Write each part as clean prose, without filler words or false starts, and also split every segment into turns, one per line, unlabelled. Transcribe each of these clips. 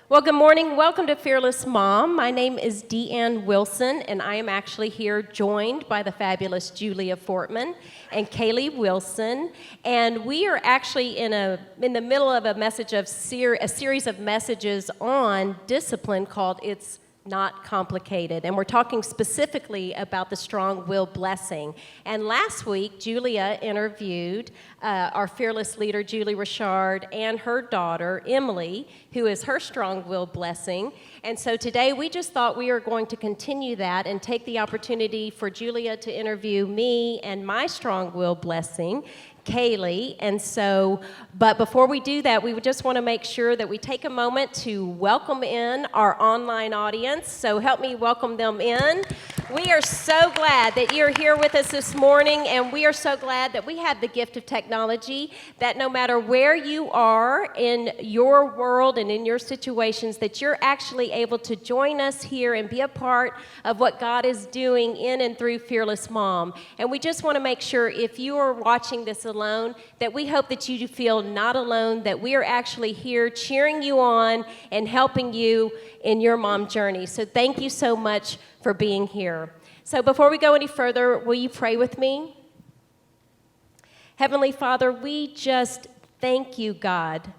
Well, good morning. Welcome to Fearless Mom. My name is DeAnn Wilson, and I am actually here joined by the fabulous Julia Fortman and Caleigh Wilson. And we are actually in the middle of a series of messages on discipline called It's Not Complicated. And we're talking specifically about the strong will blessing. And last week, Julia interviewed our fearless leader, Julie Richard, and her daughter, Emily, who is her strong will blessing. And so today we just thought we were going to continue that and take the opportunity for Julia to interview me and my strong will blessing, Caleigh. And so, but before we do that, we would just want to make sure that we take a moment to welcome in our online audience. So help me welcome them in. We are so glad that you're here with us this morning, and we are so glad that we have the gift of technology, that no matter where you are in your world and in your situations, that you're actually able to join us here and be a part of what God is doing in and through Fearless Mom. And we just want to make sure, if you are watching this alone, that we hope that you feel not alone, that we are actually here cheering you on and helping you in your mom journey. So thank you so much for being here. So before we go any further, will you pray with me? Heavenly Father, we just thank you, God.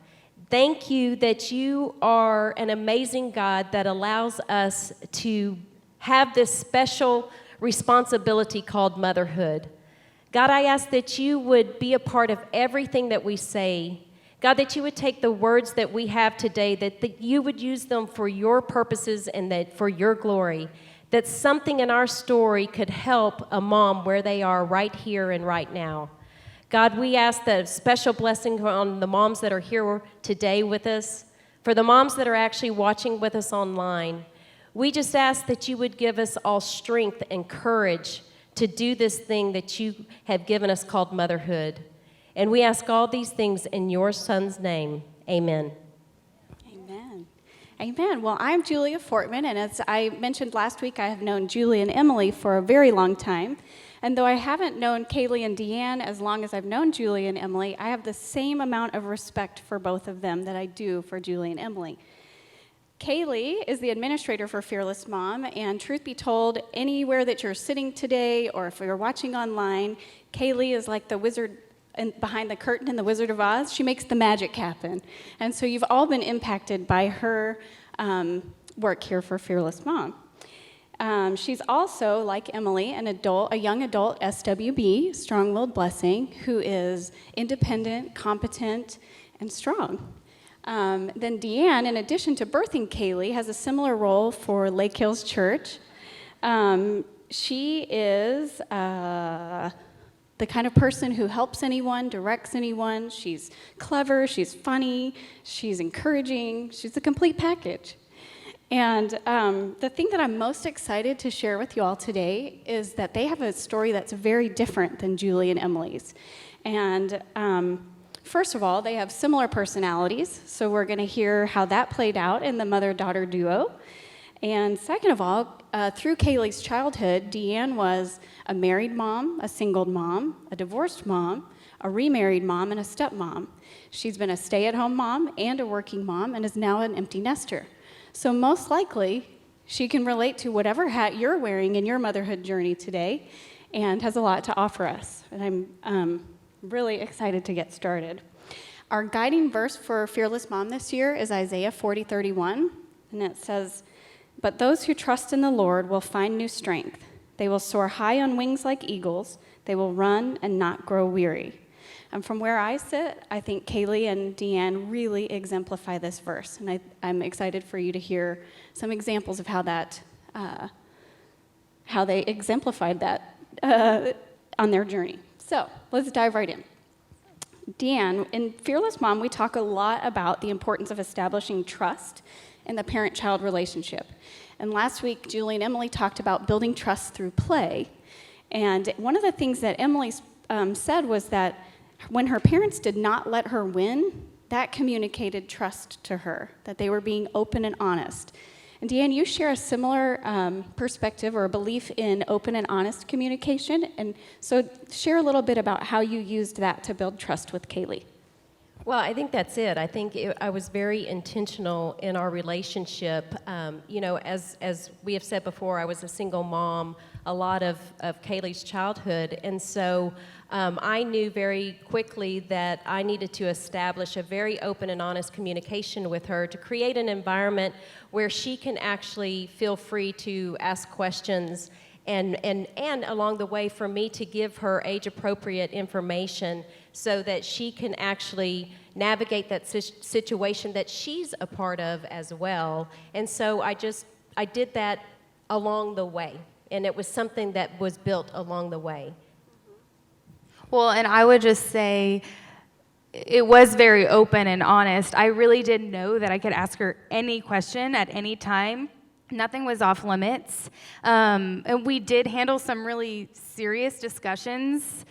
Thank you that you are an amazing God that allows us to have this special responsibility called motherhood. God, I ask that you would be a part of everything that we say. God, that you would take the words that we have today, that you would use them for your purposes and that for your glory, that something in our story could help a mom where they are right here and right now. God, we ask the special blessing on the moms that are here today with us, for the moms that are actually watching with us online. We just ask that you would give us all strength and courage to do this thing that you have given us called motherhood. And we ask all these things in your Son's name. Amen.
Amen. Amen. Well, I'm Julia Fortman, and as I mentioned last week, I have known Julie and Emily for a very long time. And though I haven't known Caleigh and DeAnn as long as I've known Julie and Emily, I have the same amount of respect for both of them that I do for Julie and Emily. Caleigh is the administrator for Fearless Mom, and truth be told, anywhere that you're sitting today or if you're watching online, Caleigh is like the wizard behind the curtain in The Wizard of Oz. She makes the magic happen. And so you've all been impacted by her work here for Fearless Mom. She's also, like Emily, a young adult SWB, strong-willed blessing, who is independent, competent, and strong. Then DeAnn, in addition to birthing Caleigh, has a similar role for Lake Hills Church. She is the kind of person who helps anyone, directs anyone. She's clever, she's funny, she's encouraging, she's a complete package. And the thing that I'm most excited to share with you all today is that they have a story that's very different than Julie and Emily's. And first of all, they have similar personalities, so we're going to hear how that played out in the mother-daughter duo. And second of all, through Caleigh's childhood, DeAnn was a married mom, a single mom, a divorced mom, a remarried mom, and a stepmom. She's been a stay-at-home mom and a working mom and is now an empty nester. So most likely, she can relate to whatever hat you're wearing in your motherhood journey today and has a lot to offer us. And I'm really excited to get started. Our guiding verse for Fearless Mom this year is Isaiah 40:31, and it says, "But those who trust in the Lord will find new strength. They will soar high on wings like eagles. They will run and not grow weary." And from where I sit, I think Caleigh and DeAnn really exemplify this verse, and I'm excited for you to hear some examples of how they exemplified that on their journey. So let's dive right in. DeAnn, in Fearless Mom, we talk a lot about the importance of establishing trust in the parent-child relationship. And last week, Julie and Emily talked about building trust through play. And one of the things that Emily said was that when her parents did not let her win, that communicated trust to her, that they were being open and honest. And DeAnn, you share a similar perspective or a belief in open and honest communication. And so share a little bit about how you used that to build trust with Caleigh.
Well, I think that's it. I think I was very intentional in our relationship. As we have said before, I was a single mom a lot of Caleigh's childhood, and so I knew very quickly that I needed to establish a very open and honest communication with her to create an environment where she can actually feel free to ask questions and along the way for me to give her age-appropriate information so that she can actually navigate that situation that she's a part of as well. And so I did that along the way, and it was something that was built along the way.
Well, and I would just say it was very open and honest. I really did know that I could ask her any question at any time. Nothing was off limits. And we did handle some really serious discussions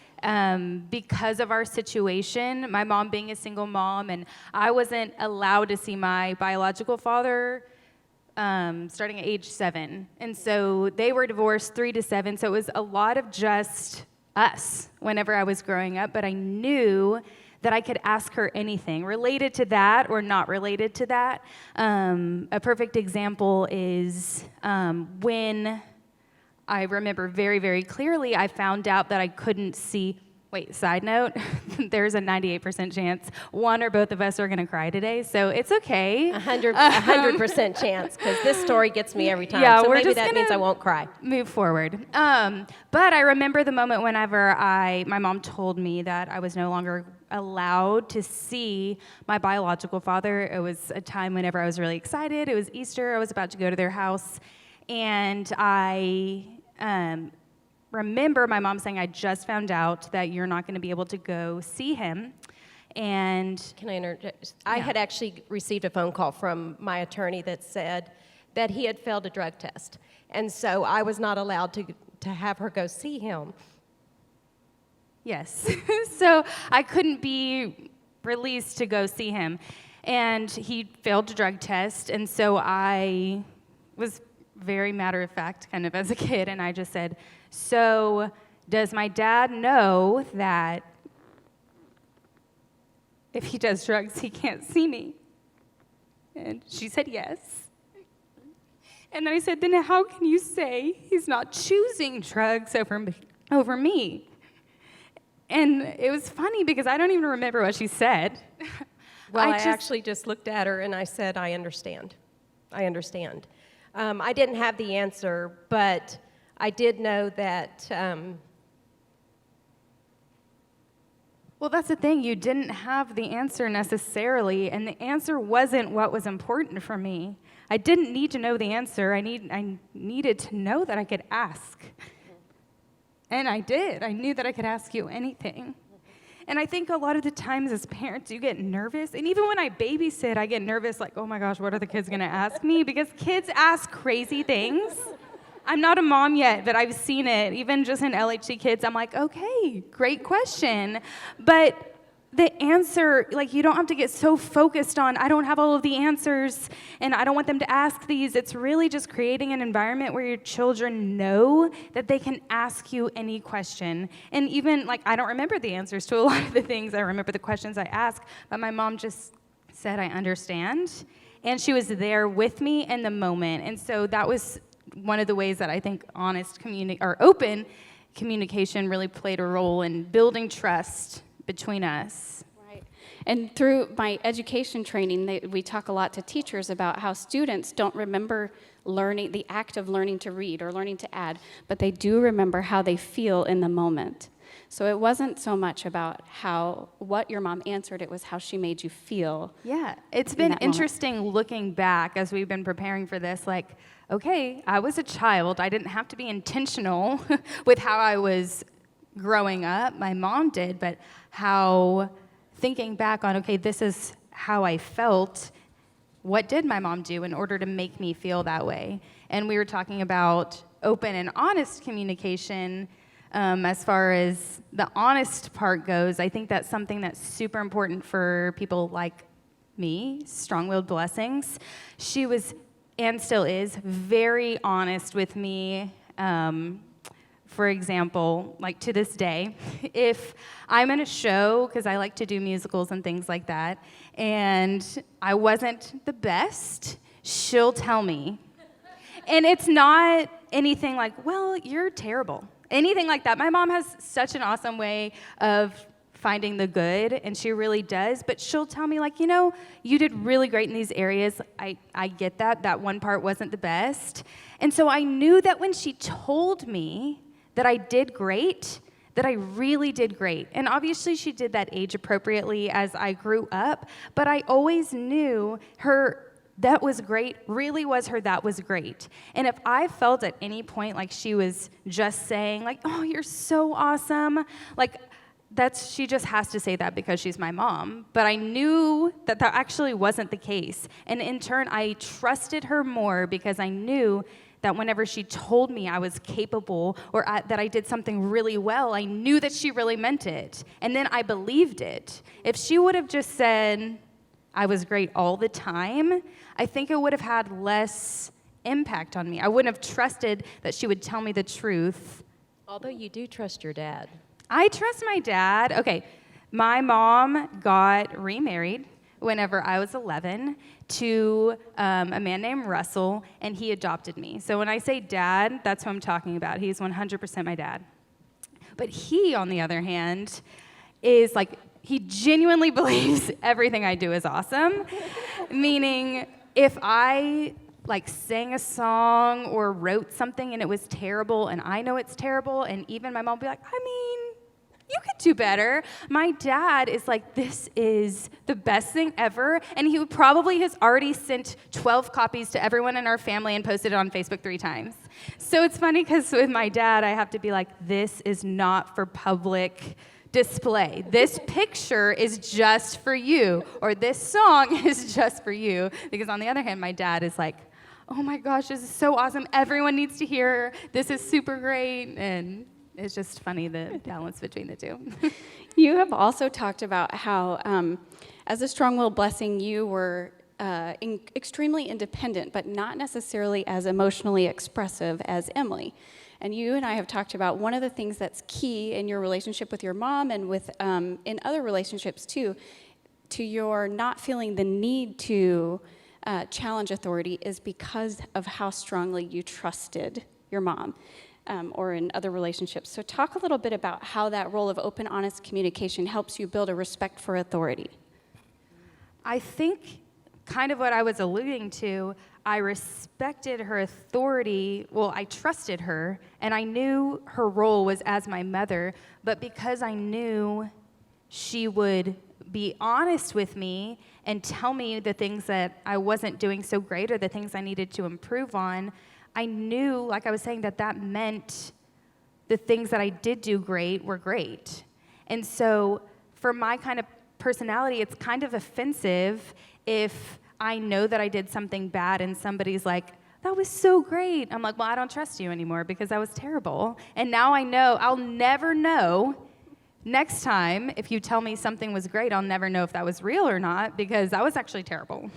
because of our situation, my mom being a single mom, and I wasn't allowed to see my biological father starting at age 7. And so they were divorced 3 to 7, so it was a lot of just us whenever I was growing up, but I knew that I could ask her anything related to that or not related to that. A perfect example is when I remember very, very clearly I found out that I couldn't see. Wait, side note, there's a 98% chance one or both of us are going to cry today, so it's okay.
100% chance, because this story gets me every time.
Yeah,
so
we're
maybe
just
that
gonna
means I won't cry.
Move forward. But I remember the moment whenever my mom told me that I was no longer allowed to see my biological father. It was a time whenever I was really excited. It was Easter. I was about to go to their house, and I remember my mom saying, I just found out that you're not going to be able to go see him. And
Can I interject? I had actually received a phone call from my attorney that said that he had failed a drug test. And so I was not allowed to have her go see him.
yes, so I couldn't be released to go see him. And he failed a drug test, and so I was very matter of fact kind of as a kid, and I just said, so does my dad know that if he does drugs, he can't see me? And she said yes. And then I said, then how can you say he's not choosing drugs over me? And it was funny because I don't even remember what she said.
Well, I actually just looked at her and I said, I understand. I understand. I didn't have the answer, but I did know that.
Well, that's the thing. You didn't have the answer necessarily, and the answer wasn't what was important for me. I didn't need to know the answer. I needed to know that I could ask. And I did. I knew that I could ask you anything. And I think a lot of the times as parents, you get nervous. And even when I babysit, I get nervous, like, oh my gosh, what are the kids going to ask me? Because kids ask crazy things. I'm not a mom yet, but I've seen it. Even just in LHC kids, I'm like, okay, great question. But the answer, like, you don't have to get so focused on, I don't have all of the answers, and I don't want them to ask these. It's really just creating an environment where your children know that they can ask you any question. And even, like, I don't remember the answers to a lot of the things. I remember the questions I asked, but my mom just said, I understand. And she was there with me in the moment. And so that was one of the ways that I think open communication really played a role in building trust between us.
Right. And through my education training, we talk a lot to teachers about how students don't remember learning, the act of learning to read or learning to add, but they do remember how they feel in the moment. So it wasn't so much about what your mom answered, it was how she made you feel.
Yeah, it's been interesting looking back as we've been preparing for this, like, okay, I was a child. I didn't have to be intentional with how I was growing up. My mom did, but how thinking back on, okay, this is how I felt, what did my mom do in order to make me feel that way? And we were talking about open and honest communication. As far as the honest part goes, I think that's something that's super important for people like me, Strong-Willed Blessings. She was, and still is, very honest with me, For example, like to this day, if I'm in a show, because I like to do musicals and things like that, and I wasn't the best, she'll tell me. And it's not anything like, well, you're terrible. Anything like that. My mom has such an awesome way of finding the good, and she really does, but she'll tell me, like, you did really great in these areas. I get that. That one part wasn't the best. And so I knew that when she told me that I did great, that I really did great. And obviously she did that age appropriately as I grew up, but I always knew her that was great really was her that was great. And if I felt at any point like she was just saying, like, oh, you're so awesome, like, she just has to say that because she's my mom. But I knew that actually wasn't the case. And in turn, I trusted her more because I knew that whenever she told me I was capable or that I did something really well, I knew that she really meant it. And then I believed it. If she would have just said I was great all the time, I think it would have had less impact on me. I wouldn't have trusted that she would tell me the truth.
Although you do trust your dad.
I trust my dad. Okay, my mom got remarried whenever I was 11 to a man named Russell, and he adopted me. So when I say dad, that's who I'm talking about. He's 100% my dad. But he, on the other hand, is like, he genuinely believes everything I do is awesome, meaning if I sang a song or wrote something and it was terrible and I know it's terrible, and even my mom will be like, I mean, you could do better. My dad is like, this is the best thing ever, and he probably has already sent 12 copies to everyone in our family and posted it on Facebook 3 times. So it's funny because with my dad, I have to be like, this is not for public display. This picture is just for you, or this song is just for you. Because on the other hand, my dad is like, oh my gosh, this is so awesome. Everyone needs to hear. This is super great. And it's just funny the balance between the two.
You have also talked about how, as a strong-willed blessing, you were extremely independent, but not necessarily as emotionally expressive as Emily. And you and I have talked about one of the things that's key in your relationship with your mom and with in other relationships too, to your not feeling the need to challenge authority is because of how strongly you trusted your mom. Or in other relationships. So talk a little bit about how that role of open, honest communication helps you build a respect for authority.
I think kind of what I was alluding to, I respected her authority. Well, I trusted her, and I knew her role was as my mother, but because I knew she would be honest with me and tell me the things that I wasn't doing so great or the things I needed to improve on, I knew, like I was saying, that meant the things that I did do great were great. And so for my kind of personality, it's kind of offensive if I know that I did something bad and somebody's like, that was so great. I'm like, well, I don't trust you anymore because that was terrible. And now I know, I'll never know. Next time, if you tell me something was great, I'll never know if that was real or not because that was actually terrible.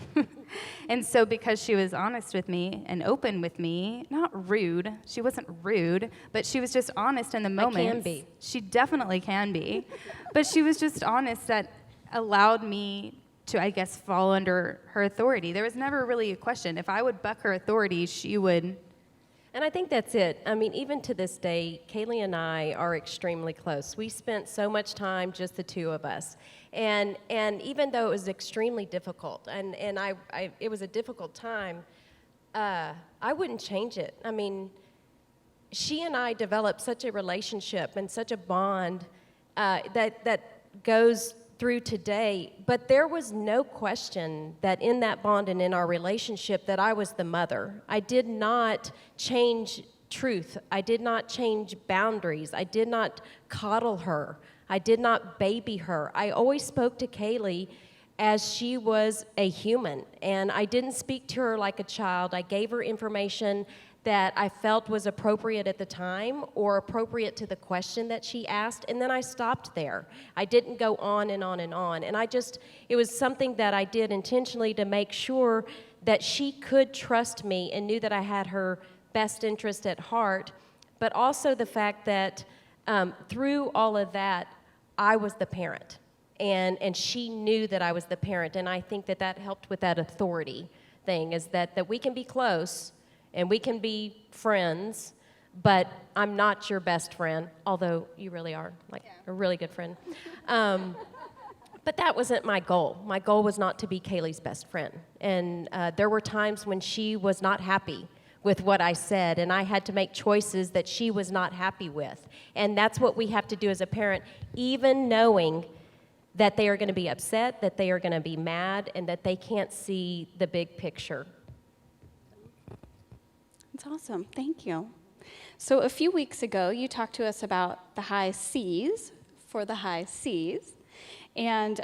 And so because she was honest with me and open with me, not rude, she wasn't rude, but she was just honest in the moment.
I can be.
She definitely can be. But she was just honest that allowed me to, I guess, fall under her authority. There was never really a question. If I would buck her authority, she would.
And I think that's it. I mean, even to this day, Caleigh and I are extremely close. We spent so much time, just the two of us. And even though it was extremely difficult, and it was a difficult time, I wouldn't change it. I mean, she and I developed such a relationship and such a bond that goes through today, but there was no question that in that bond and in our relationship that I was the mother. I did not change truth. I did not change boundaries. I did not coddle her. I did not baby her. I always spoke to Caleigh as she was a human, and I didn't speak to her like a child. I gave her information that I felt was appropriate at the time or appropriate to the question that she asked, and then I stopped there. I didn't go on and on and on, and it was something that I did intentionally to make sure that she could trust me and knew that I had her best interest at heart, but also the fact that through all of that, I was the parent. And she knew that I was the parent. And I think that that helped with that authority thing, is that we can be close and we can be friends, but I'm not your best friend, although you really are, like a really good friend. But that wasn't my goal. My goal was not to be Caleigh's best friend. And there were times when she was not happy with what I said, and I had to make choices that she was not happy with. And that's what we have to do as a parent, even knowing that they are going to be upset, that they are going to be mad, and that they can't see the big picture.
That's awesome. Thank you. So a few weeks ago, you talked to us about the high C's for the high C's, and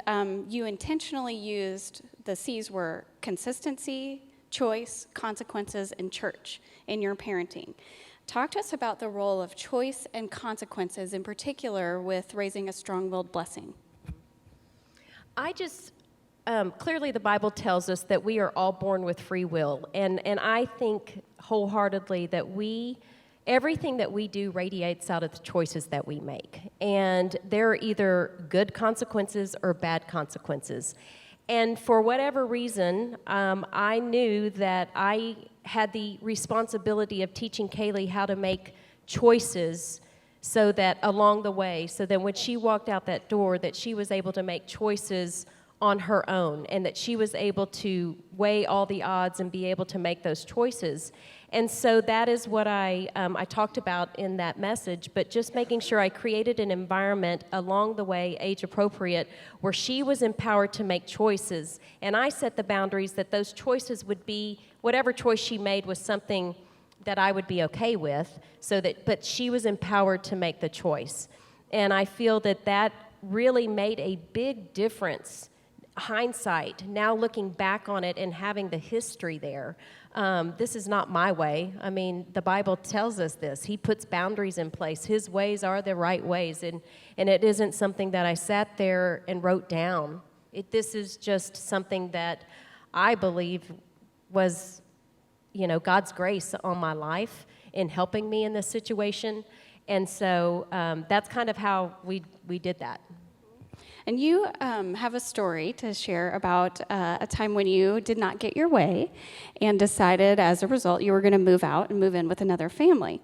you intentionally used the C's were consistency, choice, consequences, and church in your parenting. Talk to us about the role of choice and consequences, in particular with raising a strong-willed blessing.
I just, clearly the Bible tells us that we are all born with free will, and I think wholeheartedly that everything that we do radiates out of the choices that we make, and there are either good consequences or bad consequences. And for whatever reason, I knew that I had the responsibility of teaching Caleigh how to make choices so that along the way, so that when she walked out that door, that she was able to make choices on her own, and that she was able to weigh all the odds and be able to make those choices. And so that is what I talked about in that message, but just making sure I created an environment along the way, age appropriate, where she was empowered to make choices. And I set the boundaries that those choices would be, whatever choice she made was something that I would be okay with, but she was empowered to make the choice. And I feel that that really made a big difference. Hindsight, now looking back on it and having the history there, this is not my way. I mean, the Bible tells us this. He puts boundaries in place. His ways are the right ways, and it isn't something that I sat there and wrote down. This is just something that I believe was, God's grace on my life in helping me in this situation, and so that's kind of how we did that.
And you have a story to share about a time when you did not get your way and decided as a result you were going to move out and move in with another family.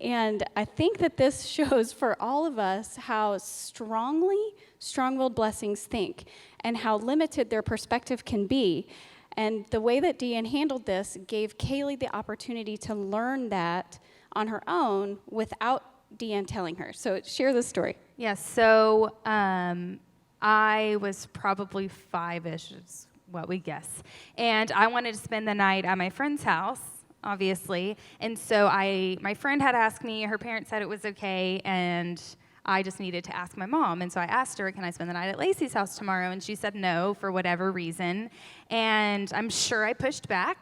And I think that this shows for all of us how strongly strong-willed blessings think and how limited their perspective can be. And the way that DeAnn handled this gave Caleigh the opportunity to learn that on her own without DeAnn telling her. So share the story.
Yes, so I was probably 5-ish, is what we guess. And I wanted to spend the night at my friend's house, obviously. And so my friend had asked me, her parents said it was okay, and I just needed to ask my mom. And so I asked her, can I spend the night at Lacey's house tomorrow? And she said no, for whatever reason. And I'm sure I pushed back.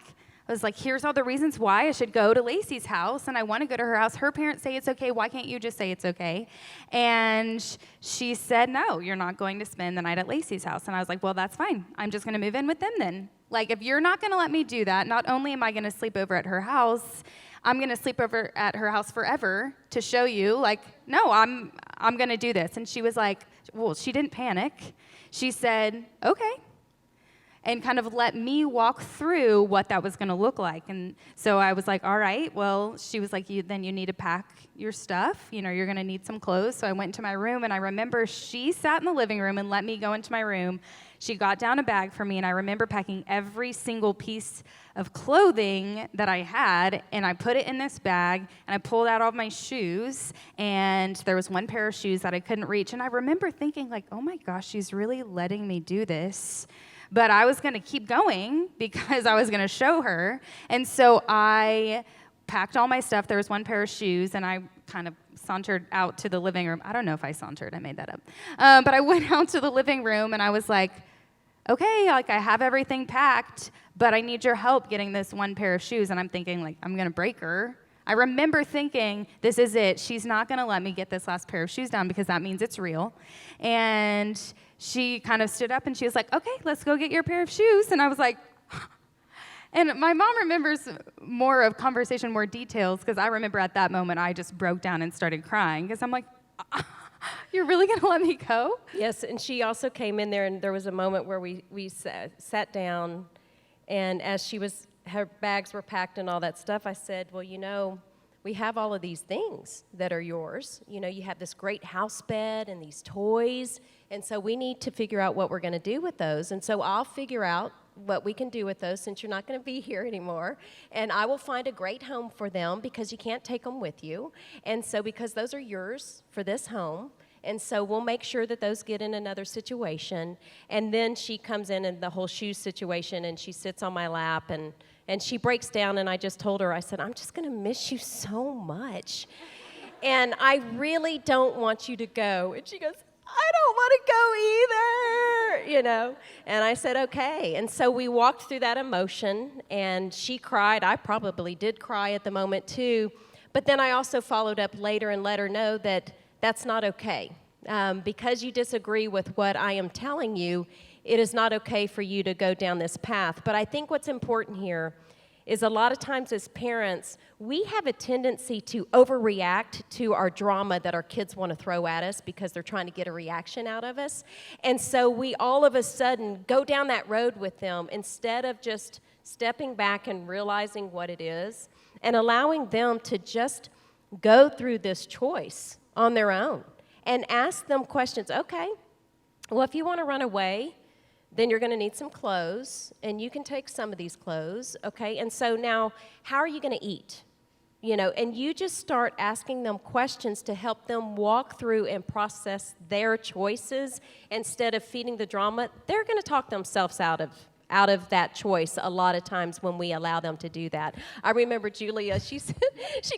I was like, here's all the reasons why I should go to Lacey's house, and I want to go to her house. Her parents say it's okay. Why can't you just say it's okay? And she said, no, you're not going to spend the night at Lacey's house. And I was like, well, that's fine. I'm just going to move in with them then. Like, if you're not going to let me do that, not only am I going to sleep over at her house, I'm going to sleep over at her house forever to show you, like, no, I'm going to do this. And she was like, well, she didn't panic. She said, okay, and kind of let me walk through what that was going to look like. And so I was like, all right, well, she was like, then you need to pack your stuff. You're going to need some clothes. So I went into my room, and I remember she sat in the living room and let me go into my room. She got down a bag for me, and I remember packing every single piece of clothing that I had, and I put it in this bag, and I pulled out all my shoes, and there was one pair of shoes that I couldn't reach. And I remember thinking, like, oh my gosh, she's really letting me do this. But I was going to keep going because I was going to show her. And so I packed all my stuff. There was one pair of shoes, and I kind of sauntered out to the living room. I don't know if I sauntered. I made that up. But I went out to the living room, and I was like, okay, like, I have everything packed, but I need your help getting this one pair of shoes. And I'm thinking, like, I'm going to break her. I remember thinking, this is it. She's not going to let me get this last pair of shoes down because that means it's real. And she kind of stood up and she was like, okay, let's go get your pair of shoes. And I was like, And my mom remembers more of conversation, more details, because I remember at that moment I just broke down and started crying because I'm like, you're really going to let me go?
Yes, and she also came in there, and there was a moment where we sat down, and as her bags were packed and all that stuff, I said, well, we have all of these things that are yours. You have this great house bed and these toys, and so we need to figure out what we're going to do with those. And so I'll figure out what we can do with those since you're not going to be here anymore. And I will find a great home for them because you can't take them with you. And so because those are yours for this home, and so we'll make sure that those get in another situation. And then she comes in the whole shoes situation, and she sits on my lap, and she breaks down, and I just told her, I said, I'm just going to miss you so much. And I really don't want you to go. And she goes, I don't want to go either, And I said, okay. And so we walked through that emotion, and she cried. I probably did cry at the moment too. But then I also followed up later and let her know that that's not okay. Because you disagree with what I am telling you, it is not okay for you to go down this path. But I think what's important here is a lot of times as parents, we have a tendency to overreact to our drama that our kids want to throw at us because they're trying to get a reaction out of us. And so we all of a sudden go down that road with them instead of just stepping back and realizing what it is and allowing them to just go through this choice on their own and ask them questions. Okay, well, if you want to run away, then you're going to need some clothes, and you can take some of these clothes, okay? And so now, how are you going to eat? And you just start asking them questions to help them walk through and process their choices instead of feeding the drama. They're going to talk themselves out of that choice a lot of times when we allow them to do that. I remember Julia, she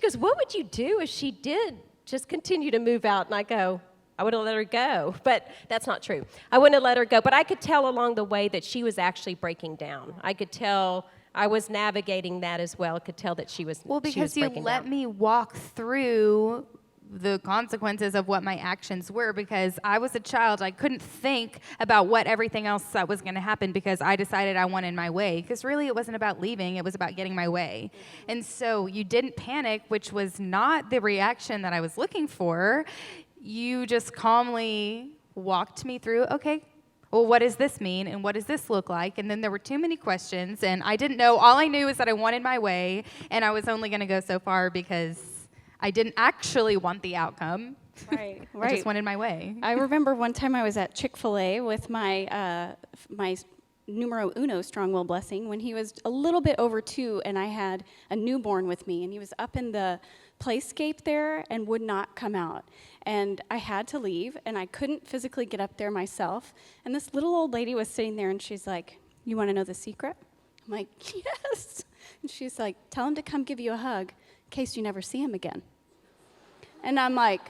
goes, what would you do if she did just continue to move out? And I go, I would have let her go, but that's not true. I wouldn't have let her go, but I could tell along the way that she was actually breaking down. I could tell I was navigating that as well. I could tell that she was
Well, because
she was
you let
down.
me walk through the consequences of what my actions were because I was a child. I couldn't think about what everything else that was going to happen because I decided I wanted my way. Because really it wasn't about leaving, it was about getting my way. And so you didn't panic, which was not the reaction that I was looking for. You just calmly walked me through, okay, well, what does this mean and what does this look like? And then there were too many questions and I didn't know. All I knew is that I wanted my way and I was only going to go so far because I didn't actually want the outcome.
Right.
I just wanted my way.
I remember one time I was at Chick-fil-A with my numero uno strong-will blessing when he was a little bit over 2 and I had a newborn with me and he was up in the playscape there and would not come out. And I had to leave and I couldn't physically get up there myself. And this little old lady was sitting there and she's like, you want to know the secret? I'm like, yes. And she's like, tell him to come give you a hug in case you never see him again. And I'm like,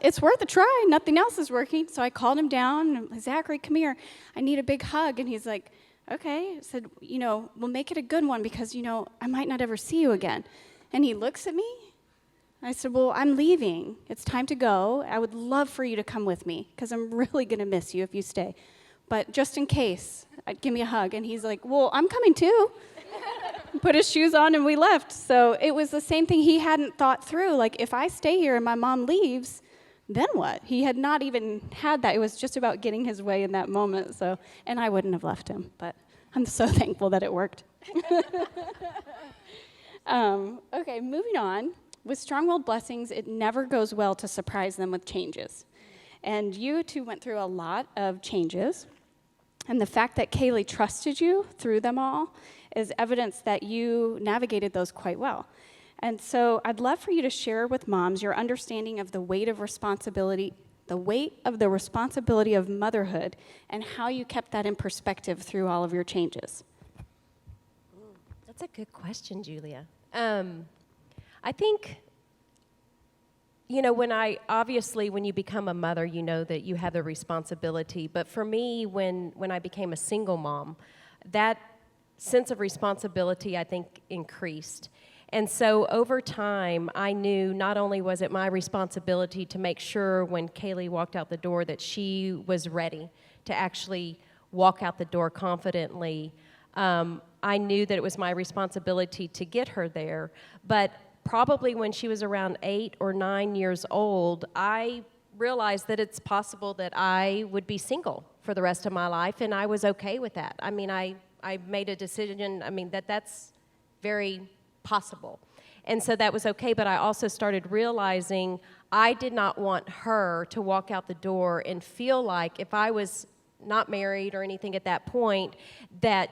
it's worth a try. Nothing else is working. So I called him down. Zachary, come here. I need a big hug. And he's like, okay. I said, we'll make it a good one because, I might not ever see you again. And he looks at me. I said, well, I'm leaving. It's time to go. I would love for you to come with me because I'm really going to miss you if you stay. But just in case, give me a hug. And he's like, well, I'm coming too. Put his shoes on and we left. So it was the same thing he hadn't thought through. Like, if I stay here and my mom leaves, then what? He had not even had that. It was just about getting his way in that moment. So, and I wouldn't have left him, but I'm so thankful that it worked. Okay, moving on. With strong-willed blessings, it never goes well to surprise them with changes. And you two went through a lot of changes. And the fact that Caleigh trusted you through them all is evidence that you navigated those quite well. And so I'd love for you to share with moms your understanding of the weight of the responsibility of motherhood and how you kept that in perspective through all of your changes.
That's a good question, Julia. I think, when you become a mother, you know that you have the responsibility. But for me, when I became a single mom, that sense of responsibility, I think, increased. And so over time, I knew not only was it my responsibility to make sure when Caleigh walked out the door that she was ready to actually walk out the door confidently. I knew that it was my responsibility to get her there, but probably when she was around 8 or 9 years old, I realized that it's possible that I would be single for the rest of my life, and I was okay with that. I mean, I made a decision, that's very possible. And so that was okay, but I also started realizing I did not want her to walk out the door and feel like if I was not married or anything at that point, that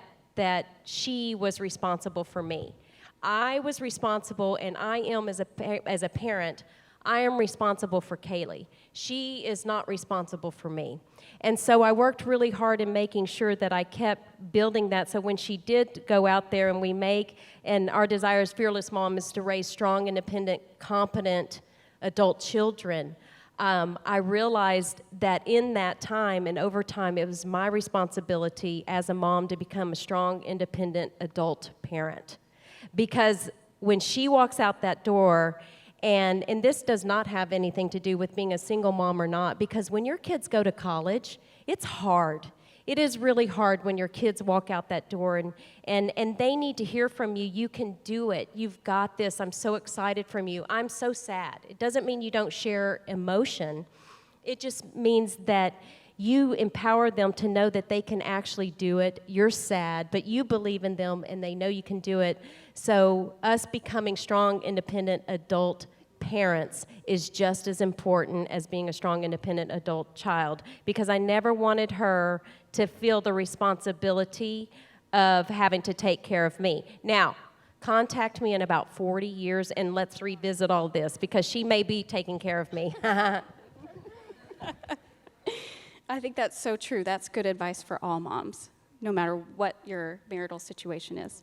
she was responsible for me. I was responsible, and I am as a parent, I am responsible for Caleigh. She is not responsible for me. And so I worked really hard in making sure that I kept building that, so when she did go out there and our desire as Fearless Mom is to raise strong, independent, competent adult children, I realized that in that time and over time, it was my responsibility as a mom to become a strong, independent adult parent. Because when she walks out that door, and this does not have anything to do with being a single mom or not, because when your kids go to college, it's hard. It is really hard when your kids walk out that door, and they need to hear from you. You can do it. You've got this. I'm so excited from you. I'm so sad. It doesn't mean you don't share emotion. It just means that you empower them to know that they can actually do it. You're sad, but you believe in them, and they know you can do it. So us becoming strong, independent adult parents is just as important as being a strong, independent adult child, because I never wanted her to feel the responsibility of having to take care of me. Now, contact me in about 40 years, and let's revisit all this, because she may be taking care of me.
I think that's so true. That's good advice for all moms, no matter what your marital situation is.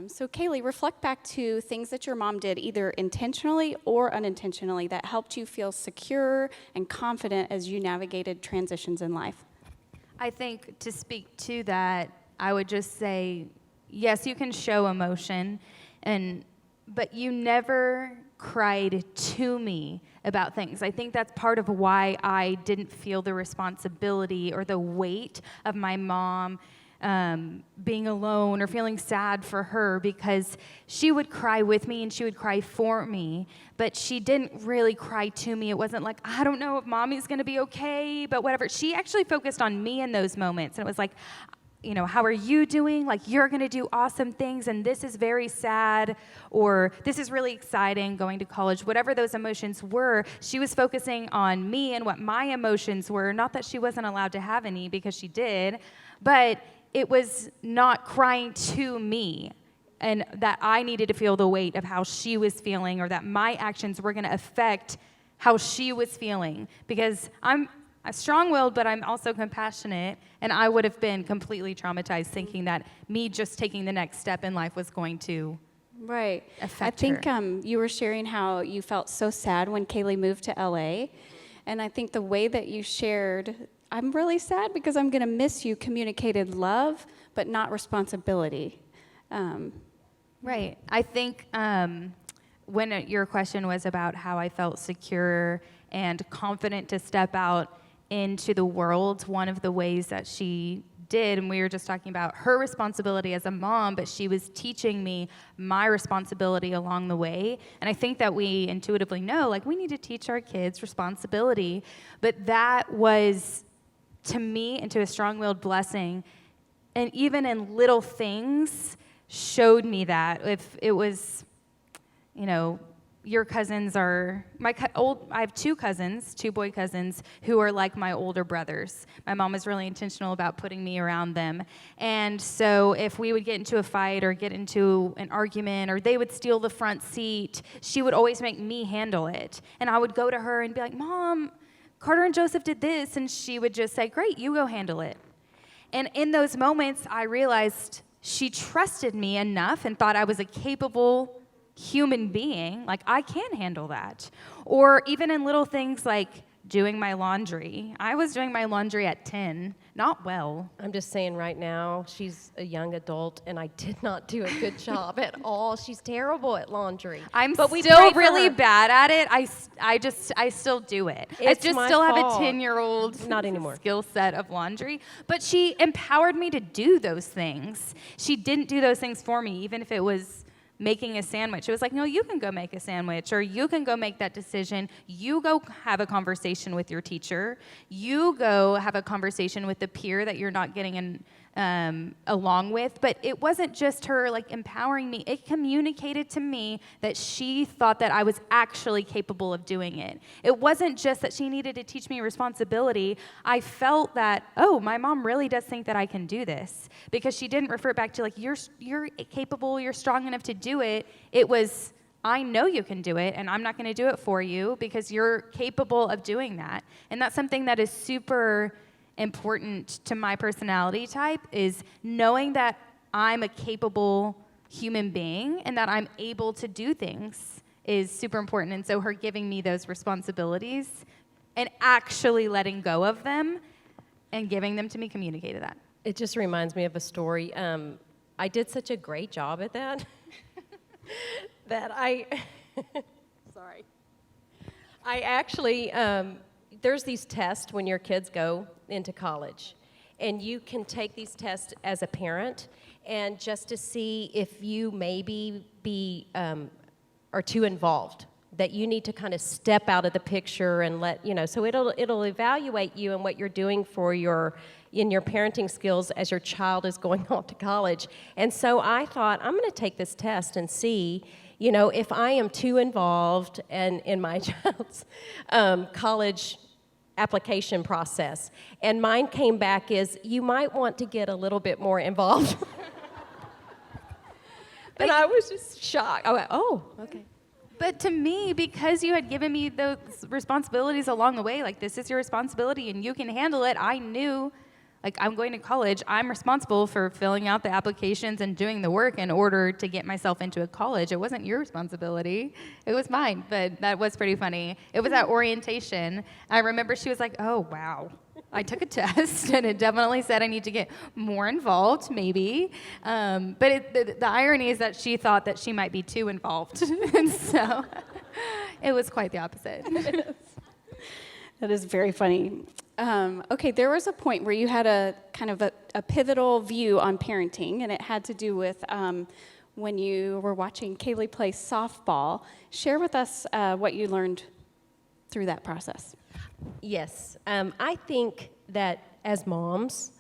So Caleigh, reflect back to things that your mom did, either intentionally or unintentionally, that helped you feel secure and confident as you navigated transitions in life.
I think to speak to that, I would just say, yes, you can show emotion, but you never cried to me about things. I think that's part of why I didn't feel the responsibility or the weight of my mom being alone or feeling sad for her, because she would cry with me and she would cry for me, but she didn't really cry to me. It wasn't like, I don't know if mommy's going to be okay, but whatever. She actually focused on me in those moments, and it was like, how are you doing? Like, you're going to do awesome things, and this is very sad, or this is really exciting, going to college. Whatever those emotions were, she was focusing on me and what my emotions were. Not that she wasn't allowed to have any, because she did, but it was not crying to me, and that I needed to feel the weight of how she was feeling, or that my actions were going to affect how she was feeling, because I'm strong-willed, but I'm also compassionate, and I would have been completely traumatized thinking that me just taking the next step in life was going to affect her.
I think you were sharing how you felt so sad when Caleigh moved to LA, and I think the way that you shared, I'm really sad because I'm going to miss you, communicated love, but not responsibility.
Right. I think when your question was about how I felt secure and confident to step out into the world, one of the ways that she did, and we were just talking about her responsibility as a mom, but she was teaching me my responsibility along the way. And I think that we intuitively know, like, we need to teach our kids responsibility, but that was, to me, into a strong-willed blessing, and even in little things showed me that. If it was, your cousins are, I have two cousins, two boy cousins, who are like my older brothers. My mom was really intentional about putting me around them. And so if we would get into a fight or get into an argument, or they would steal the front seat, she would always make me handle it. And I would go to her and be like, Mom, Carter and Joseph did this, and she would just say, great, you go handle it. And in those moments, I realized she trusted me enough and thought I was a capable human being, like I can handle that. Or even in little things like doing my laundry. I was doing my laundry at 10, not well.
I'm just saying right now, she's a young adult, and I did not do a good job at all. She's terrible at laundry.
But
we
still
pray for
really
her.
bad at it. I still do it.
It's
I just
my
still have
fault.
a 10-year-old
Not anymore.
skill set of laundry. But she empowered me to do those things. She didn't do those things for me, even if it was making a sandwich. It was like, no, you can go make a sandwich, or you can go make that decision. You go have a conversation with your teacher. You go have a conversation with the peer that you're not getting along with. But it wasn't just her like empowering me. It communicated to me that she thought that I was actually capable of doing it. It wasn't just that she needed to teach me responsibility. I felt that, oh, my mom really does think that I can do this, because she didn't refer it back to like, you're capable, you're strong enough to do it. It was, I know you can do it, and I'm not going to do it for you because you're capable of doing that. And that's something that is super important to my personality type, is knowing that I'm a capable human being and that I'm able to do things is super important. And so her giving me those responsibilities and actually letting go of them and giving them to me communicated that.
It just reminds me of a story. I did such a great job at that that sorry. I actually, there's these tests when your kids go into college, and you can take these tests as a parent, and just to see if you maybe are too involved, that you need to kind of step out of the picture and so it'll evaluate you and what you're doing in your parenting skills as your child is going off to college. And so I thought, I'm going to take this test and see, if I am too involved in my child's college application process. And mine came back is, you might want to get a little bit more involved. And I was just shocked. I went, oh, okay.
But to me, because you had given me those responsibilities along the way, like, this is your responsibility and you can handle it, I knew, like, I'm going to college, I'm responsible for filling out the applications and doing the work in order to get myself into a college. It wasn't your responsibility, it was mine. But that was pretty funny. It was at orientation. I remember she was like, oh, wow. I took a test, and it definitely said I need to get more involved, maybe. But the irony is that she thought that she might be too involved. And so it was quite the opposite.
That is very funny. Okay, there was a point where you had a kind of a pivotal view on parenting, and it had to do with when you were watching Caleigh play softball. Share with us what you learned through that process.
Yes. I think that as moms,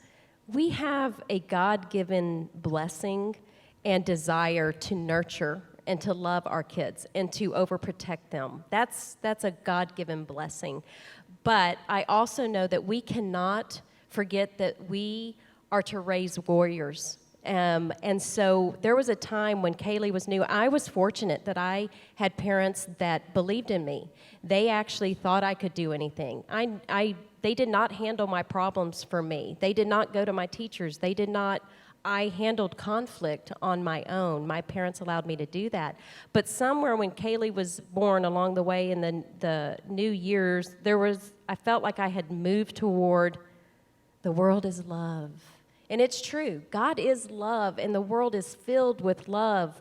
we have a God-given blessing and desire to nurture and to love our kids and to overprotect them. That's a God-given blessing. But I also know that we cannot forget that we are to raise warriors. And so there was a time when Caleigh was new. I was fortunate that I had parents that believed in me. They actually thought I could do anything. They did not handle my problems for me. They did not go to my teachers. I handled conflict on my own. My parents allowed me to do that. But somewhere when Caleigh was born along the way in the new years, I felt like I had moved toward the world is love. And it's true. God is love, and the world is filled with love.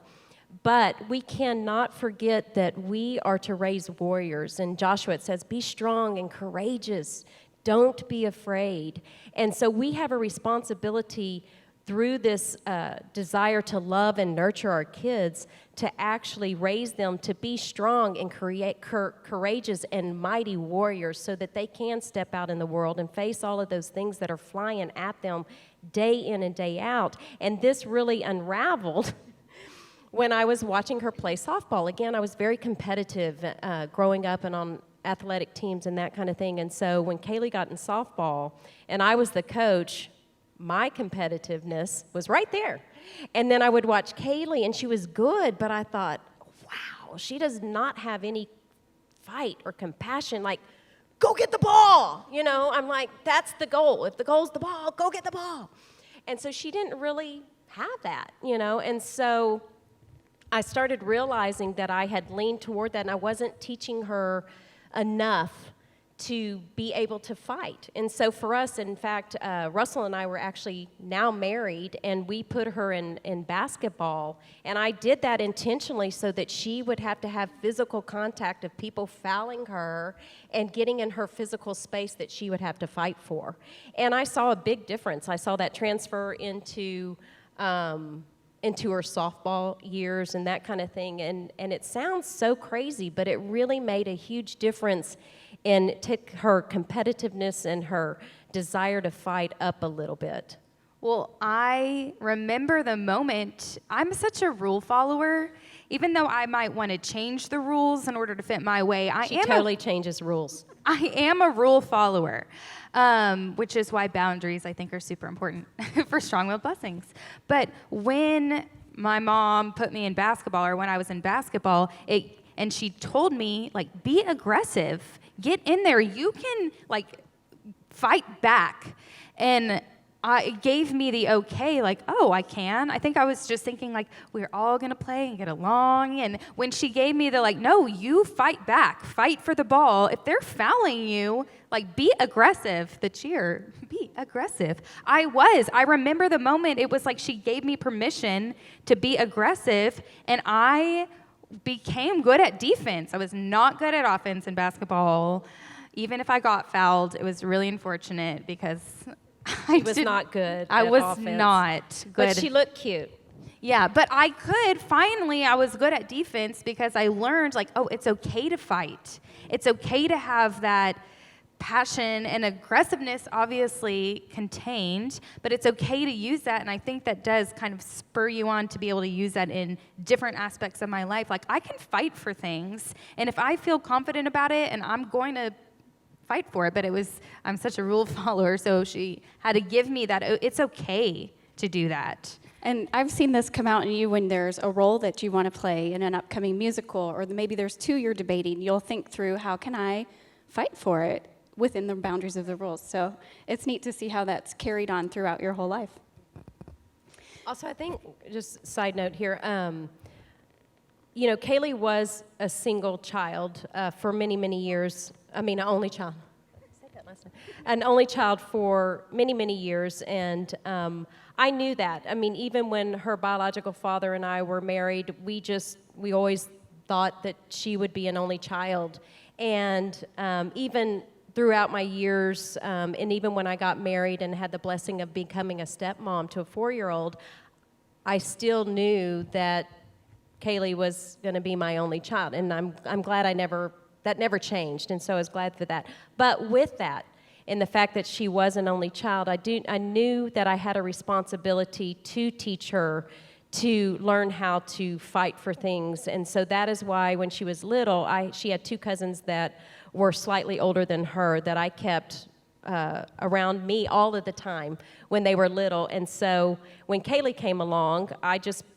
But we cannot forget that we are to raise warriors. In Joshua, it says, be strong and courageous. Don't be afraid. And so we have a responsibility through this desire to love and nurture our kids to actually raise them to be strong and courageous and mighty warriors so that they can step out in the world and face all of those things that are flying at them day in and day out. And this really unraveled when I was watching her play softball. Again, I was very competitive growing up and on athletic teams and that kind of thing. And so when Caleigh got in softball and I was the coach, my competitiveness was right there. And then I would watch Caleigh, and she was good, but I thought, wow, she does not have any fight or compassion. Like, go get the ball. I'm like, that's the goal. If the goal's the ball, go get the ball. And so she didn't really have that, And so I started realizing that I had leaned toward that, and I wasn't teaching her enough to be able to fight. And so for us, in fact, Russell and I were actually now married, and we put her in basketball. And I did that intentionally so that she would have to have physical contact of people fouling her and getting in her physical space that she would have to fight for. And I saw a big difference. I saw that transfer into her softball years and that kind of thing. And it sounds so crazy, but it really made a huge difference and took her competitiveness and her desire to fight up a little bit.
Well, I remember the moment. I'm such a rule follower. Even though I might want to change the rules in order to fit my way,
She totally changes rules.
I am a rule follower, which is why boundaries, I think, are super important for strong-willed blessings. But when my mom put me in basketball, or when I was in basketball, and she told me, like, be aggressive, get in there, you can, like, fight back. And it gave me the okay, like, oh, I can. I think I was just thinking, like, we're all going to play and get along. And when she gave me the, like, no, you fight back, fight for the ball. If they're fouling you, like, be aggressive. The cheer, be aggressive. I remember the moment. It was like she gave me permission to be aggressive, and I became good at defense. I was not good at offense in basketball. Even if I got fouled, it was really unfortunate because I was
not good.
I
at
was
offense.
Not good.
But she looked cute.
Yeah, but I was good at defense because I learned, like, oh, it's okay to fight. It's okay to have that passion and aggressiveness, obviously contained, but it's okay to use that, and I think that does kind of spur you on to be able to use that in different aspects of my life. Like, I can fight for things, and if I feel confident about it, and I'm going to fight for it, but I'm such a rule follower, so she had to give me that, it's okay to do that.
And I've seen this come out in you when there's a role that you want to play in an upcoming musical, or maybe there's two you're debating. You'll think through, how can I fight for it within the boundaries of the rules? So it's neat to see how that's carried on throughout your whole life.
Also, I think, just side note here, Caleigh was a single child for many, many years. I mean, an only child. I said that last time. An only child for many, many years, and I knew that. I mean, even when her biological father and I were married, we always thought that she would be an only child. And even throughout my years, and even when I got married and had the blessing of becoming a stepmom to a 4-year-old, I still knew that Caleigh was going to be my only child, and I'm glad that never changed, and so I was glad for that. But with that, and the fact that she was an only child, I knew that I had a responsibility to teach her to learn how to fight for things, and so that is why when she was little, she had 2 cousins that were slightly older than her that I kept around me all of the time when they were little. And so when Caleigh came along,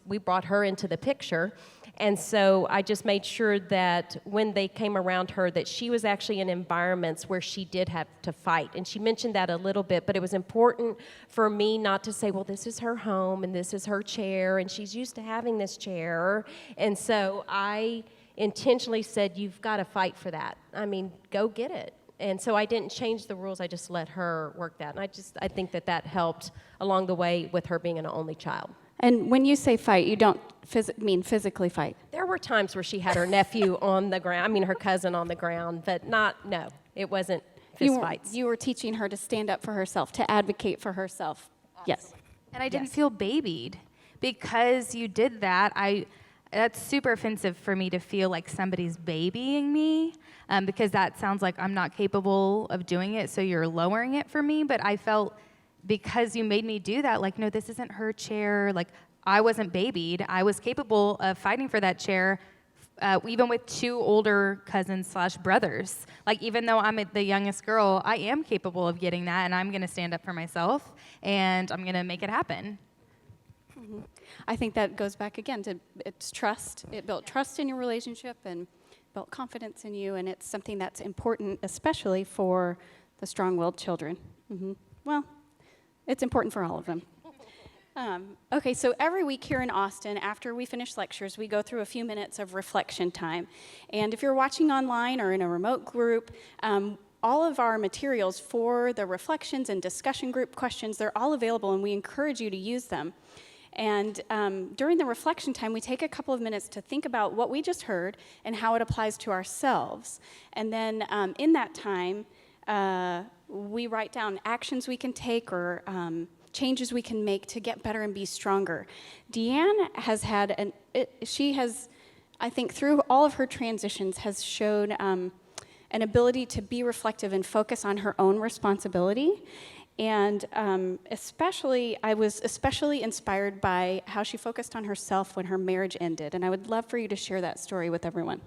we brought her into the picture. And so I just made sure that when they came around her, that she was actually in environments where she did have to fight. And she mentioned that a little bit, but it was important for me not to say, well, this is her home and this is her chair and she's used to having this chair. And so I intentionally said, you've got to fight for that. I mean, go get it. And so I didn't change the rules. I just let her work that. And I think that helped along the way with her being an only child.
And when you say fight, you don't mean physically fight?
There were times where she had her nephew on the ground, her cousin on the ground, but no, it wasn't fist fights.
You were teaching her to stand up for herself, to advocate for herself. Yes.
And I didn't feel babied because you did that. That's super offensive for me to feel like somebody's babying me, because that sounds like I'm not capable of doing it, so you're lowering it for me. But I felt, because you made me do that, like, no, this isn't her chair. Like, I wasn't babied. I was capable of fighting for that chair, even with 2 older cousins/brothers. Like, even though I'm the youngest girl, I am capable of getting that, and I'm going to stand up for myself, and I'm going to make it happen.
Mm-hmm. I think that goes back again to it's trust. It built trust in your relationship and built confidence in you, and it's something that's important, especially for the strong-willed children. Mm-hmm. Well, it's important for all of them. Okay, so every week here in Austin, after we finish lectures, we go through a few minutes of reflection time. And if you're watching online or in a remote group, all of our materials for the reflections and discussion group questions, they're all available, and we encourage you to use them. And during the reflection time, we take a couple of minutes to think about what we just heard and how it applies to ourselves. And then in that time, we write down actions we can take or changes we can make to get better and be stronger. DeAnn has had she has, I think, through all of her transitions, has showed an ability to be reflective and focus on her own responsibility. And I was especially inspired by how she focused on herself when her marriage ended. And I would love for you to share that story with everyone.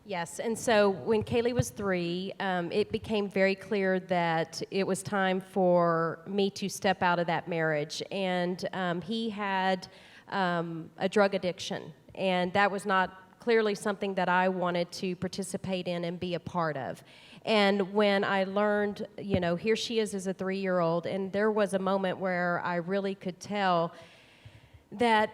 Yes, and so when Caleigh was 3, it became very clear that it was time for me to step out of that marriage. And he had a drug addiction, and that was not clearly something that I wanted to participate in and be a part of. And when I learned, here she is as a 3-year-old, and there was a moment where I really could tell that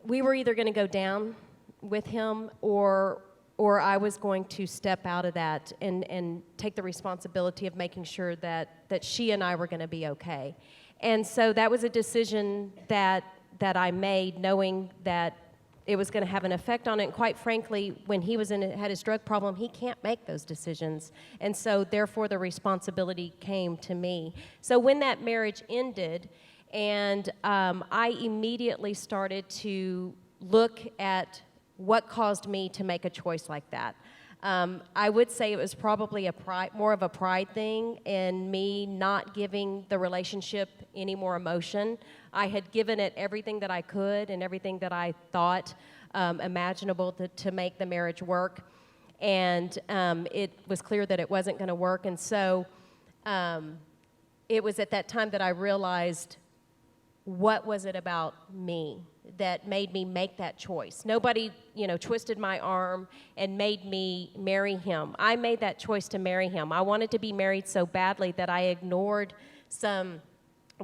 we were either going to go down with him or I was going to step out of that and take the responsibility of making sure that she and I were going to be okay. And so that was a decision that I made, knowing that it was going to have an effect on it. And quite frankly, when he had his drug problem, he can't make those decisions. And so therefore the responsibility came to me. So when that marriage ended, and I immediately started to look at what caused me to make a choice like that. I would say it was probably more of a pride thing in me not giving the relationship any more emotion. I had given it everything that I could and everything that I thought imaginable to make the marriage work. And it was clear that it wasn't going to work. And so it was at that time that I realized, what was it about me that made me make that choice? Nobody, twisted my arm and made me marry him. I made that choice to marry him. I wanted to be married so badly that I ignored some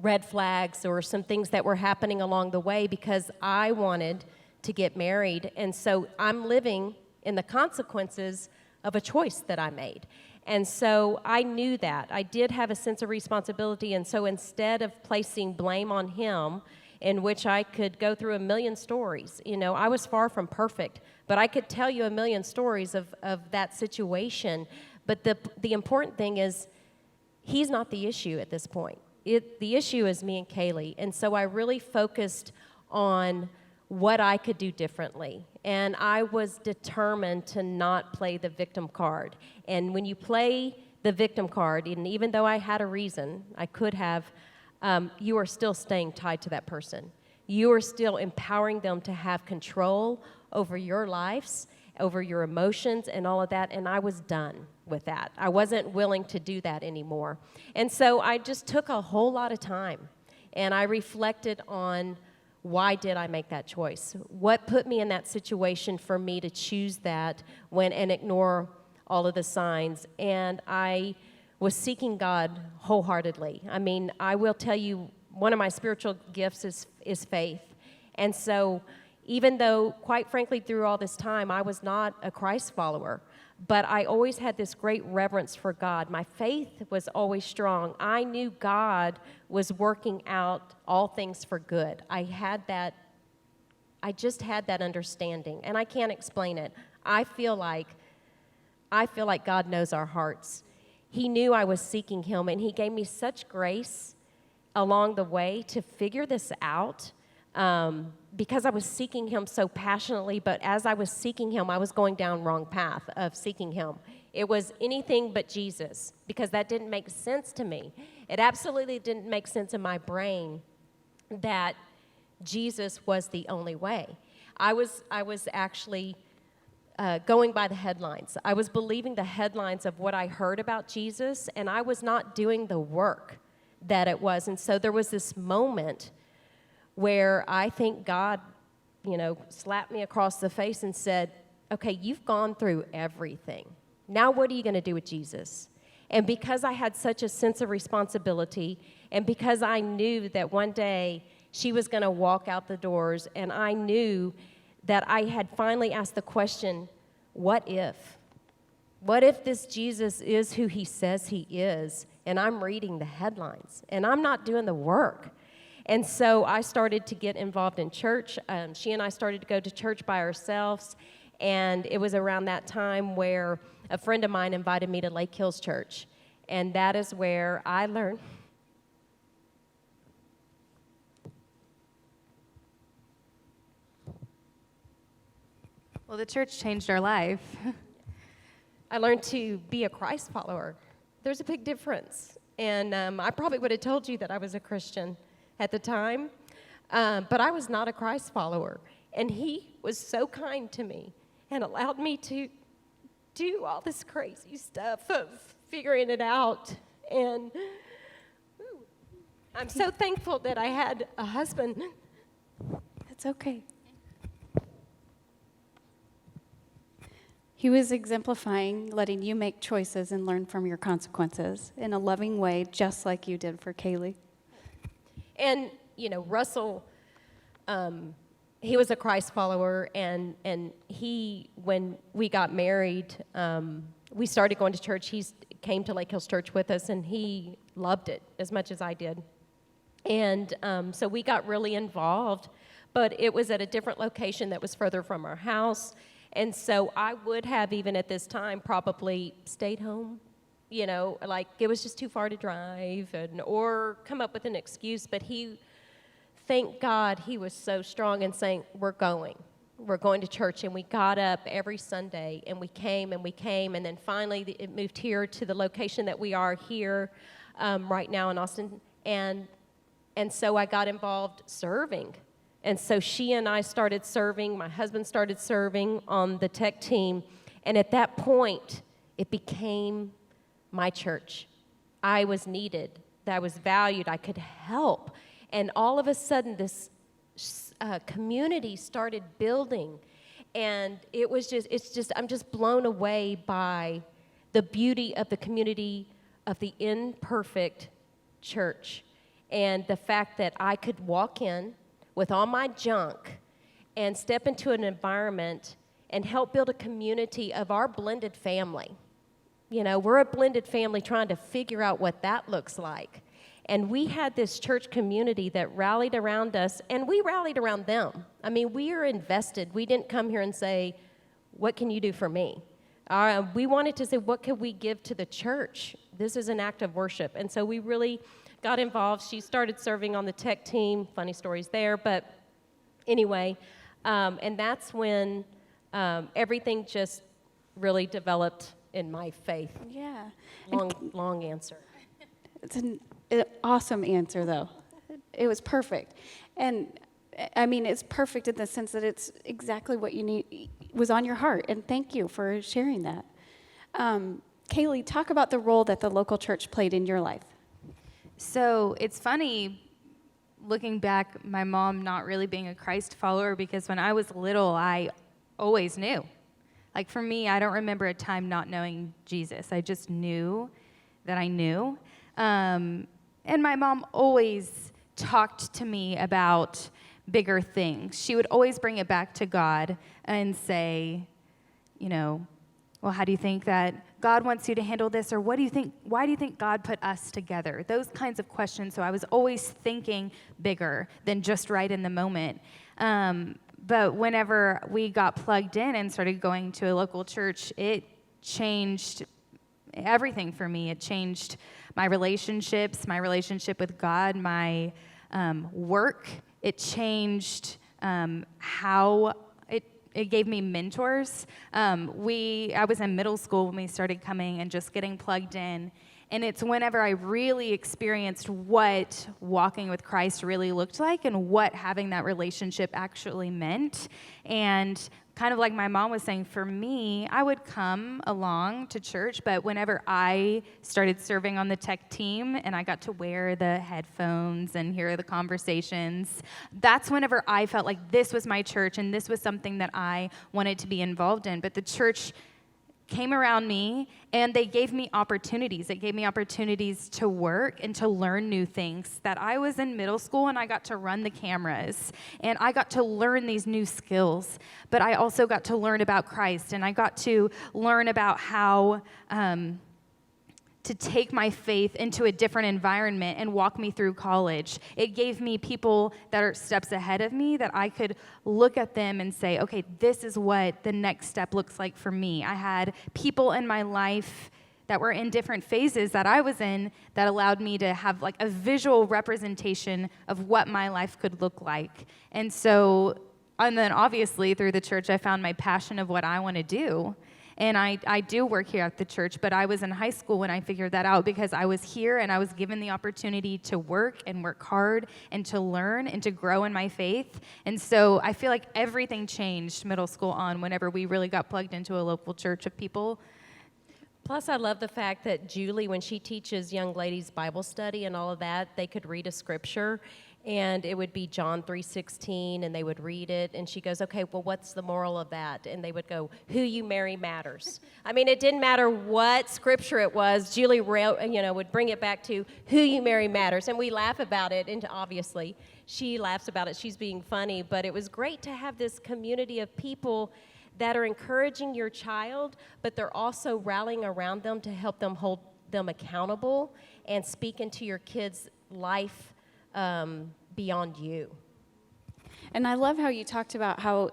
red flags or some things that were happening along the way because I wanted to get married. And so I'm living in the consequences of a choice that I made. And so I knew that. I did have a sense of responsibility, and so instead of placing blame on him, in which I could go through a million stories, I was far from perfect, but I could tell you a million stories of that situation. But the important thing is, he's not the issue at this point. The issue is me and Caleigh, and so I really focused on what I could do differently. And I was determined to not play the victim card. And when you play the victim card, and even though I had a reason, I could have, you are still staying tied to that person. You are still empowering them to have control over your lives, over your emotions and all of that, and I was done with that. I wasn't willing to do that anymore. And so I just took a whole lot of time, and I reflected on, why did I make that choice? What put me in that situation for me to choose that and ignore all of the signs? And I was seeking God wholeheartedly. I mean, I will tell you, one of my spiritual gifts is faith. And so even though, quite frankly, through all this time, I was not a Christ follower, but I always had this great reverence for God. My faith was always strong. I knew God was working out all things for good. I just had that understanding, and I can't explain it. I feel like God knows our hearts. He knew I was seeking him, and he gave me such grace along the way to figure this out. Because I was seeking him so passionately, but as I was seeking him, I was going down wrong path of seeking him. It was anything but Jesus, because that didn't make sense to me. It absolutely didn't make sense in my brain that Jesus was the only way. I was actually going by the headlines. I was believing the headlines of what I heard about Jesus, and I was not doing the work that it was. And so there was this moment where I think God, slapped me across the face and said, okay, you've gone through everything. Now what are you going to do with Jesus? And because I had such a sense of responsibility, and because I knew that one day she was going to walk out the doors, and I knew that I had finally asked the question, what if? What if this Jesus is who he says he is, and I'm reading the headlines, and I'm not doing the work? And so I started to get involved in church. She and I started to go to church by ourselves, and it was around that time where a friend of mine invited me to Lake Hills Church, and that is where I learned.
Well, the church changed our life.
I learned to be a Christ follower. There's a big difference. And I probably would have told you that I was a Christian at the time, but I was not a Christ follower. And he was so kind to me and allowed me to do all this crazy stuff of figuring it out. And I'm so thankful that I had a husband.
It's okay. He was exemplifying letting you make choices and learn from your consequences in a loving way, just like you did for Caleigh.
And, you know, Russell, he was a Christ follower, and he, when we got married, we started going to church. He came to Lake Hills Church with us, and he loved it as much as I did. And so we got really involved, but it was at a different location that was further from our house. And so I would have, even at this time, probably stayed home, you know, like it was just too far to drive, or come up with an excuse. But he, thank God, he was so strong in saying, we're going to church. And we got up every Sunday, and we came, and then finally it moved here to the location that we are here right now in Austin. And so I got involved serving. And so she and I started serving. My husband started serving on the tech team. And at that point, it became my church. I was needed. I was valued. I could help. And all of a sudden, this community started building. And I'm just blown away by the beauty of the community of the imperfect church. And the fact that I could walk in with all my junk and step into an environment and help build a community of our blended family. You know, we're a blended family trying to figure out what that looks like. And we had this church community that rallied around us, and we rallied around them. I mean, we are invested. We didn't come here and say, what can you do for me? We wanted to say, what can we give to the church? This is an act of worship. And so we really got involved. She started serving on the tech team. Funny stories there. But anyway, and that's when everything just really developed in my faith.
Yeah.
Long answer.
It's an awesome answer, though. It was perfect. And, I mean, it's perfect in the sense that it's exactly what you need, was on your heart. And thank you for sharing that. Caleigh, talk about the role that the local church played in your life.
So it's funny, looking back, my mom not really being a Christ follower, because when I was little, I always knew. Like for me, I don't remember a time not knowing Jesus. I just knew that I knew. And my mom always talked to me about bigger things. She would always bring it back to God and say, you know, well, how do you think that God wants you to handle this? Or why do you think God put us together? Those kinds of questions. So I was always thinking bigger than just right in the moment. But whenever we got plugged in and started going to a local church, it changed everything for me. It changed my relationships, my relationship with God, my work. It changed how it gave me mentors. I was in middle school when we started coming and just getting plugged in. And it's whenever I really experienced what walking with Christ really looked like and what having that relationship actually meant. And kind of like my mom was saying, for me, I would come along to church, but whenever I started serving on the tech team and I got to wear the headphones and hear the conversations, that's whenever I felt like this was my church and this was something that I wanted to be involved in. But the church came around me, and they gave me opportunities. It gave me opportunities to work and to learn new things. That I was in middle school and I got to run the cameras, and I got to learn these new skills. But I also got to learn about Christ, and I got to learn about how to take my faith into a different environment and walk me through college. It gave me people that are steps ahead of me that I could look at them and say, okay, this is what the next step looks like for me. I had people in my life that were in different phases that I was in that allowed me to have like a visual representation of what my life could look like. And then obviously through the church, I found my passion of what I want to do. And I do work here at the church, but I was in high school when I figured that out because I was here and I was given the opportunity to work and work hard and to learn and to grow in my faith. And so I feel like everything changed middle school on whenever we really got plugged into a local church of people.
Plus, I love the fact that Julie, when she teaches young ladies Bible study and all of that, they could read a scripture, and it would be John 3:16, and they would read it, and she goes, okay, well, what's the moral of that? And they would go, who you marry matters. I mean, it didn't matter what scripture it was. Julie would bring it back to who you marry matters, and we laugh about it, and obviously she laughs about it. She's being funny, but it was great to have this community of people that are encouraging your child, but they're also rallying around them to help them hold them accountable and speak into your kids' life beyond you.
And I love how you talked about how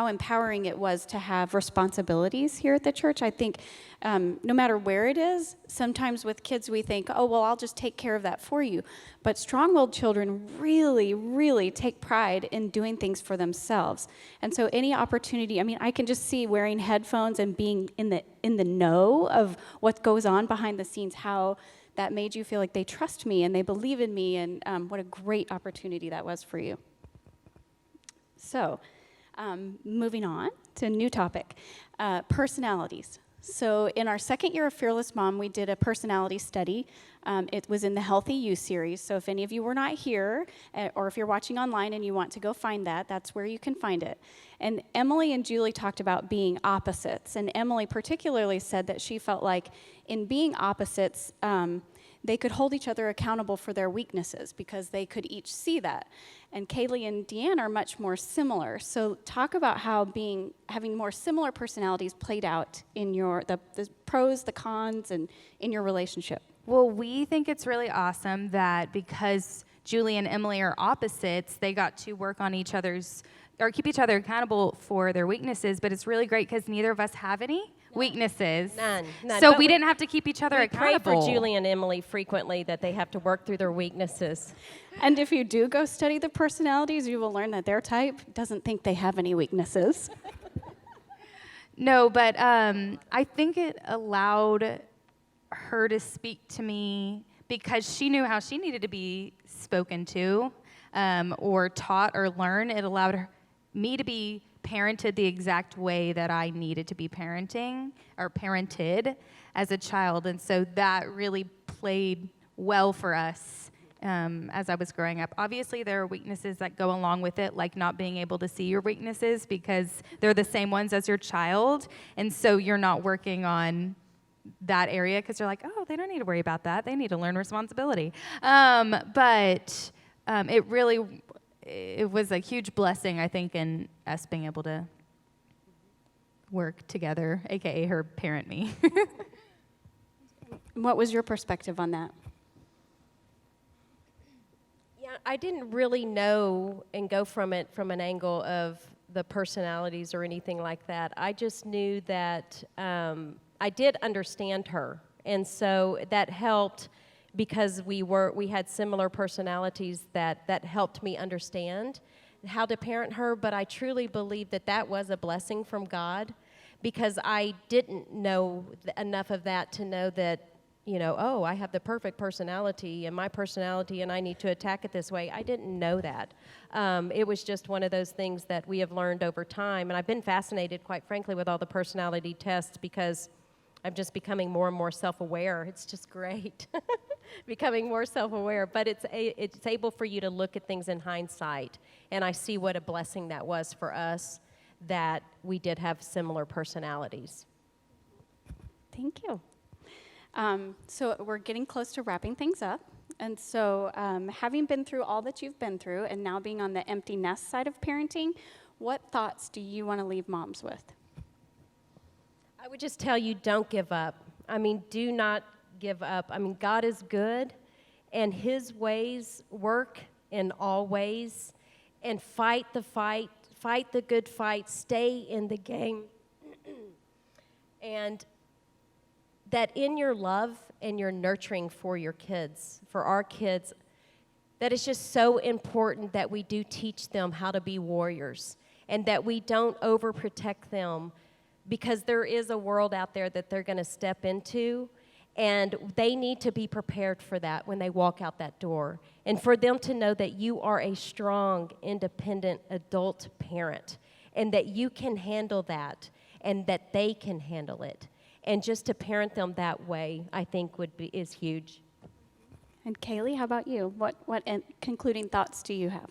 empowering it was to have responsibilities here at the church. I think no matter where it is, sometimes with kids we think, oh, well, I'll just take care of that for you. But strong-willed children really, really take pride in doing things for themselves. And so any opportunity, I mean, I can just see wearing headphones and being in the know of what goes on behind the scenes, how that made you feel like they trust me and they believe in me, and what a great opportunity that was for you. So, moving on to a new topic, personalities. So in our second year of Fearless Mom, we did a personality study. It was in the Healthy You series. So if any of you were not here, or if you're watching online and you want to go find that, that's where you can find it. And Emily and Julie talked about being opposites. And Emily particularly said that she felt like in being opposites, they could hold each other accountable for their weaknesses because they could each see that. And Caleigh and DeAnn are much more similar. So talk about how having more similar personalities played out in the pros, the cons, and in your relationship.
Well, we think it's really awesome that because Julie and Emily are opposites, they got to work on each other's, or keep each other accountable for their weaknesses, but it's really great because neither of us have any weaknesses.
None.
So
But
we didn't have to keep each other accountable.
We pray for Julie and Emily frequently that they have to work through their weaknesses.
And if you do go study the personalities, you will learn that their type doesn't think they have any weaknesses.
No, but I think it allowed her to speak to me because she knew how she needed to be spoken to or taught or learn. It allowed me to be parented the exact way that I needed to be parented as a child. And so that really played well for us as I was growing up. Obviously, there are weaknesses that go along with it, like not being able to see your weaknesses because they're the same ones as your child. And so you're not working on that area because you're like, oh, they don't need to worry about that. They need to learn responsibility. But it was a huge blessing, I think, in us being able to work together, aka her parent me.
What was your perspective on that?
Yeah, I didn't really know and go from it from an angle of the personalities or anything like that. I just knew that I did understand her, and so that helped because we had similar personalities that helped me understand how to parent her. But I truly believe that was a blessing from God because I didn't know enough of that to know that, oh, I have the perfect personality and my personality and I need to attack it this way. I didn't know that. It was just one of those things that we have learned over time. And I've been fascinated, quite frankly, with all the personality tests because I'm just becoming more and more self-aware. It's just great, becoming more self-aware. But it's able for you to look at things in hindsight. And I see what a blessing that was for us, that we did have similar personalities.
Thank you. So we're getting close to wrapping things up. And so having been through all that you've been through and now being on the empty nest side of parenting, what thoughts do you want to leave moms with?
I would just tell you, don't give up. I mean, do not give up. I mean, God is good, and his ways work in all ways. And fight the fight, fight the good fight, stay in the game. And that in your love and your nurturing for your kids, for our kids, that it's just so important that we do teach them how to be warriors and that we don't overprotect them, because there is a world out there that they're going to step into, and they need to be prepared for that when they walk out that door. And for them to know that you are a strong, independent adult parent and that you can handle that and that they can handle it. And just to parent them that way, I think is huge.
And Caleigh, how about you? What concluding thoughts do you have?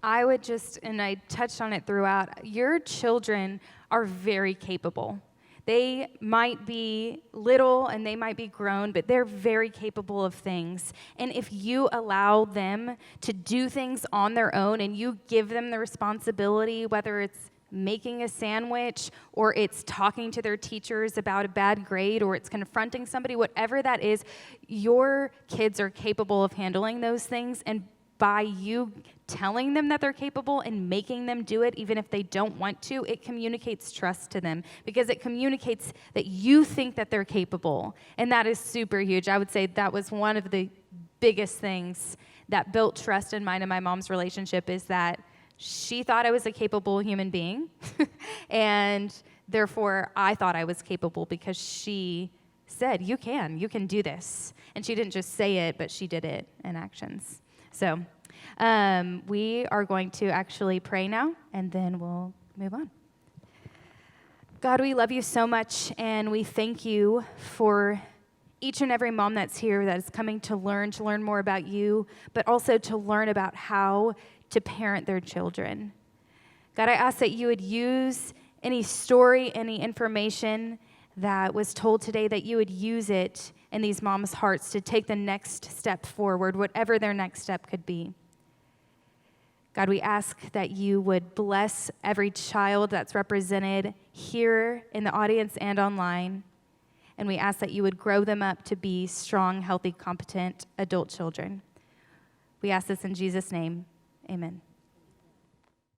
I would just, and I touched on it throughout, your children are very capable. They might be little and they might be grown, but they're very capable of things. And if you allow them to do things on their own and you give them the responsibility, whether it's making a sandwich or it's talking to their teachers about a bad grade or it's confronting somebody, whatever that is, your kids are capable of handling those things. And by you telling them that they're capable and making them do it, even if they don't want to, it communicates trust to them, because it communicates that you think that they're capable. And that is super huge. I would say that was one of the biggest things that built trust in mine and my mom's relationship, is that she thought I was a capable human being, and therefore I thought I was capable because she said, you can do this. And she didn't just say it, but she did it in actions. So we are going to actually pray now, and then we'll move on. God, we love you so much, and we thank you for each and every mom that's here that is coming to learn more about you, but also to learn about how to parent their children. God, I ask that you would use any story, any information that was told today, that you would use it in these moms' hearts to take the next step forward, whatever their next step could be. God, we ask that you would bless every child that's represented here in the audience and online. And we ask that you would grow them up to be strong, healthy, competent adult children. We ask this in Jesus' name. Amen.